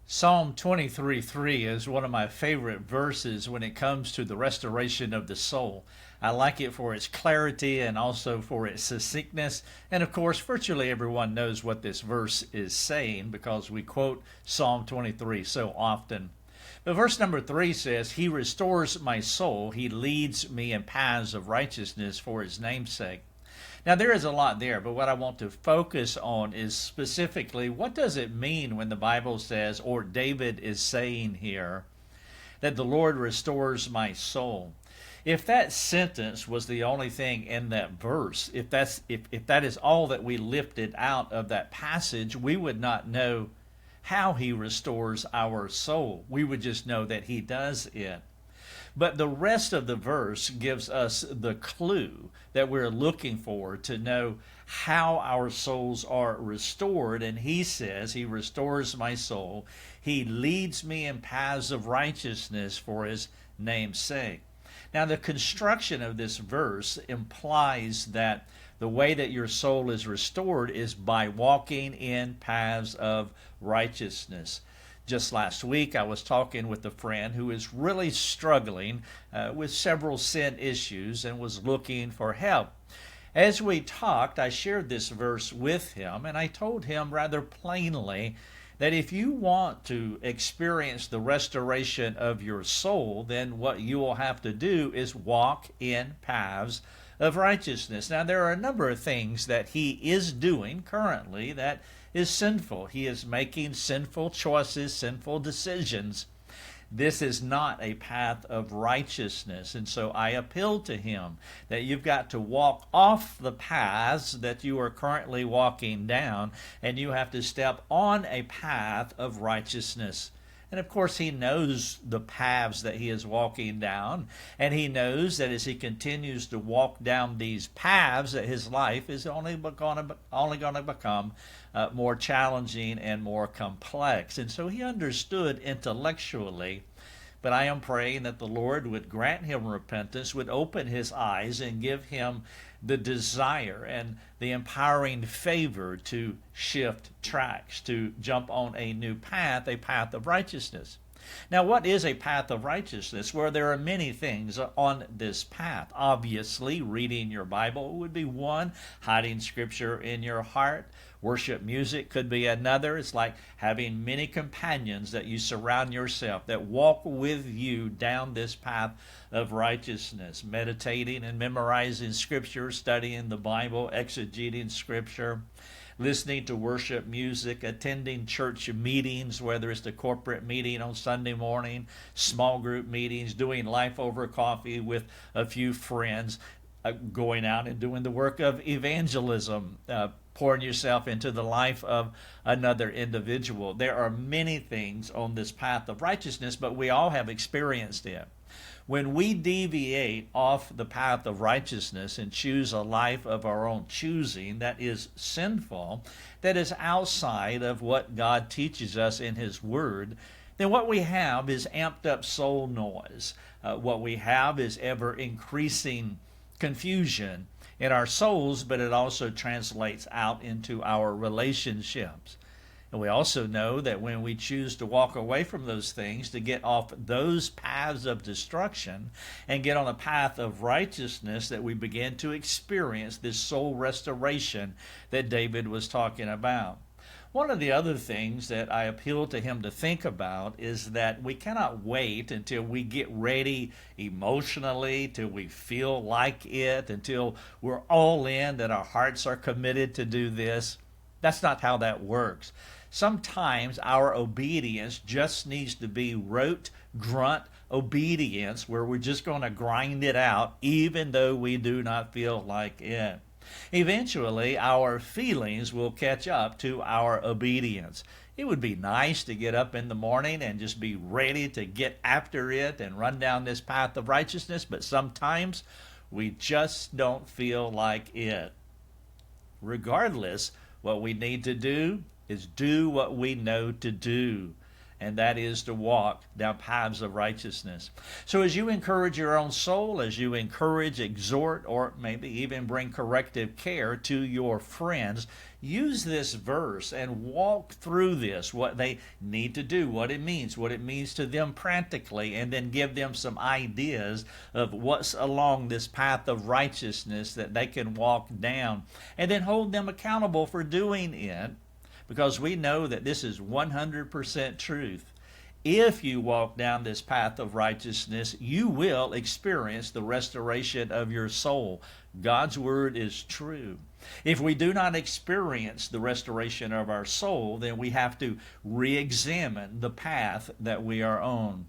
Psalm 23:3 is one of my favorite verses when it comes to the restoration of the soul. I like it for its clarity and also for its succinctness. And of course, virtually everyone knows what this verse is saying because we quote Psalm 23 so often. But verse number 3 says, He restores my soul. He leads me in paths of righteousness for His name's sake. Now, there is a lot there, but what I want to focus on is specifically what does it mean when the Bible says, or David is saying here, that the Lord restores my soul. If that sentence was the only thing in that verse, if that is all that we lifted out of that passage, we would not know how He restores our soul. We would just know that He does it. But the rest of the verse gives us the clue that we're looking for to know how our souls are restored. And he says, He restores my soul. He leads me in paths of righteousness for His name's sake. Now, the construction of this verse implies that the way that your soul is restored is by walking in paths of righteousness. Just last week, I was talking with a friend who is really struggling with several sin issues and was looking for help. As we talked, I shared this verse with him, and I told him rather plainly that if you want to experience the restoration of your soul, then what you will have to do is walk in paths of righteousness. Now, there are a number of things that he is doing currently that is sinful. He is making sinful choices, sinful decisions. This is not a path of righteousness. And so I appeal to him that you've got to walk off the paths that you are currently walking down, and you have to step on a path of righteousness. And of course, he knows the paths that he is walking down, and he knows that as he continues to walk down these paths, that his life is only going to become more challenging and more complex. And so he understood intellectually, but I am praying that the Lord would grant him repentance, would open his eyes and give him the desire and the empowering favor to shift tracks, to jump on a new path, a path of righteousness. Now, what is a path of righteousness? Well, there are many things on this path. Obviously, reading your Bible would be one, hiding Scripture in your heart. Worship music could be another. It's like having many companions that you surround yourself, that walk with you down this path of righteousness, meditating and memorizing Scripture, studying the Bible, exegeting Scripture, listening to worship music, attending church meetings, whether it's the corporate meeting on Sunday morning, small group meetings, doing life over coffee with a few friends, going out and doing the work of evangelism, pouring yourself into the life of another individual. There are many things on this path of righteousness, but we all have experienced it. When we deviate off the path of righteousness and choose a life of our own choosing that is sinful, that is outside of what God teaches us in His Word, then what we have is amped up soul noise. What we have is ever increasing confusion in our souls, but it also translates out into our relationships. And we also know that when we choose to walk away from those things, to get off those paths of destruction and get on a path of righteousness, that we begin to experience this soul restoration that David was talking about. One of the other things that I appeal to him to think about is that we cannot wait until we get ready emotionally, till we feel like it, until we're all in, that our hearts are committed to do this. That's not how that works. Sometimes our obedience just needs to be rote, grunt obedience, where we're just going to grind it out even though we do not feel like it. Eventually, our feelings will catch up to our obedience. It would be nice to get up in the morning and just be ready to get after it and run down this path of righteousness, but sometimes we just don't feel like it. Regardless, what we need to do is do what we know to do. and that is to walk down paths of righteousness. So as you encourage your own soul, as you encourage, exhort, or maybe even bring corrective care to your friends, use this verse and walk through this, what they need to do, what it means to them practically, and then give them some ideas of what's along this path of righteousness that they can walk down, and then hold them accountable for doing it, because we know that this is 100% truth. If you walk down this path of righteousness, you will experience the restoration of your soul. God's word is true. If we do not experience the restoration of our soul, then we have to re-examine the path that we are on.